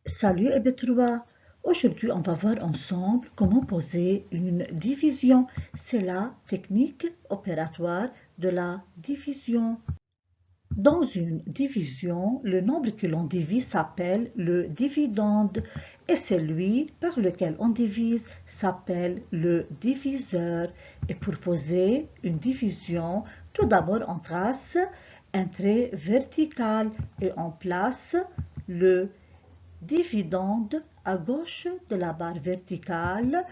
Salut EB3. Aujourd'hui, on va voir ensemble comment poser une division. C'est la technique opératoire de la division. Dans une division, le nombre que l'on divise s'appelle le dividende et celui par lequel on divise s'appelle le diviseur. Et pour poser une division, tout d'abord on trace un trait vertical et on place le dividende à gauche de la barre verticale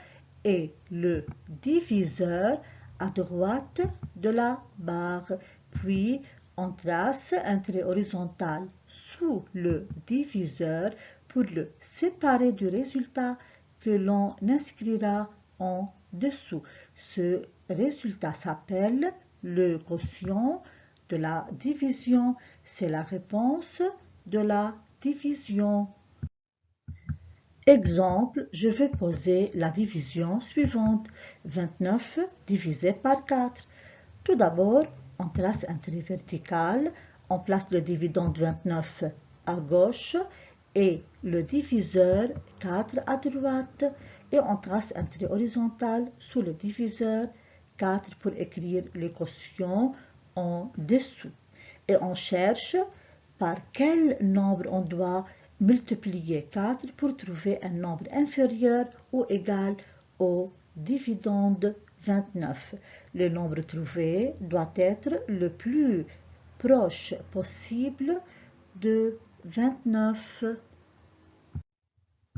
et le diviseur à droite de la barre. Puis, on trace un trait horizontal sous le diviseur pour le séparer du résultat que l'on inscrira en dessous. Ce résultat s'appelle le quotient de la division. C'est la réponse de la division. Exemple, je vais poser la division suivante. 29 divisé par 4. Tout d'abord, on trace un trait vertical, on place le dividende 29 à gauche et le diviseur 4 à droite. Et on trace un trait horizontal sous le diviseur 4 pour écrire le quotient en dessous. Et on cherche par quel nombre on doit multiplier 4 pour trouver un nombre inférieur ou égal au dividende 29. Le nombre trouvé doit être le plus proche possible de 29.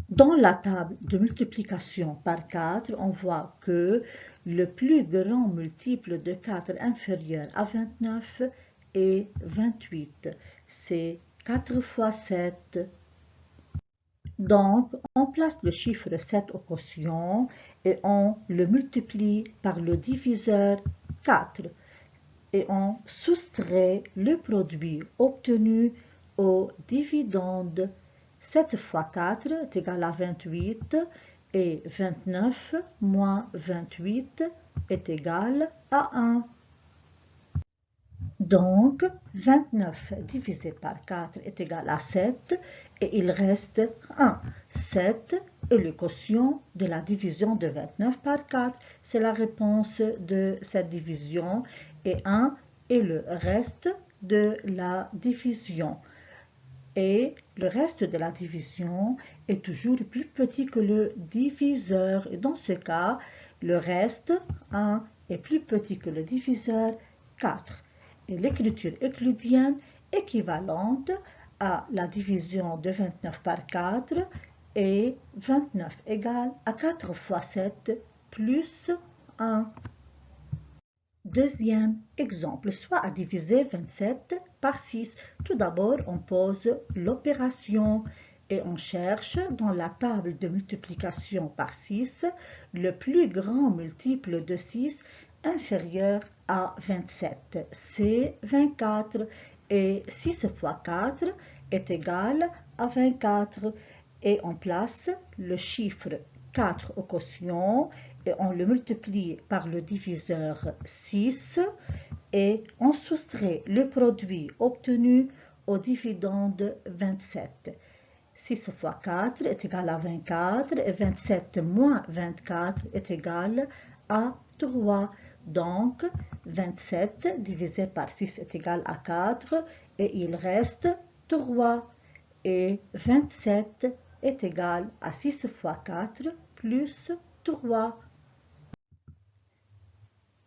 Dans la table de multiplication par 4, on voit que le plus grand multiple de 4 inférieur à 29 est 28. C'est 4 fois 7. Donc, on place le chiffre 7 au quotient et on le multiplie par le diviseur 4 et on soustrait le produit obtenu au dividende. 7 fois 4 est égal à 28 et 29 moins 28 est égal à 1. Donc, 29 divisé par 4 est égal à 7 et il reste 1. 7 est le quotient de la division de 29 par 4. C'est la réponse de cette division et 1 est le reste de la division. Et le reste de la division est toujours plus petit que le diviseur. Et dans ce cas, le reste, 1, est plus petit que le diviseur, 4. Et l'écriture euclidienne équivalente à la division de 29 par 4 est 29 égale à 4 fois 7 plus 1. Deuxième exemple, soit à diviser 27 par 6. Tout d'abord, on pose l'opération et on cherche dans la table de multiplication par 6 le plus grand multiple de 6 inférieur à 27. C'est 24 et 6 fois 4 est égal à 24 et on place le chiffre 4 au quotient et on le multiplie par le diviseur 6 et on soustrait le produit obtenu au dividende 27. 6 fois 4 est égal à 24 et 27 moins 24 est égal à 3. Donc, 27 divisé par 6 est égal à 4 et il reste 3. Et 27 est égal à 6 fois 4 plus 3.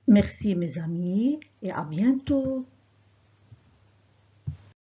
Merci mes amis et à bientôt.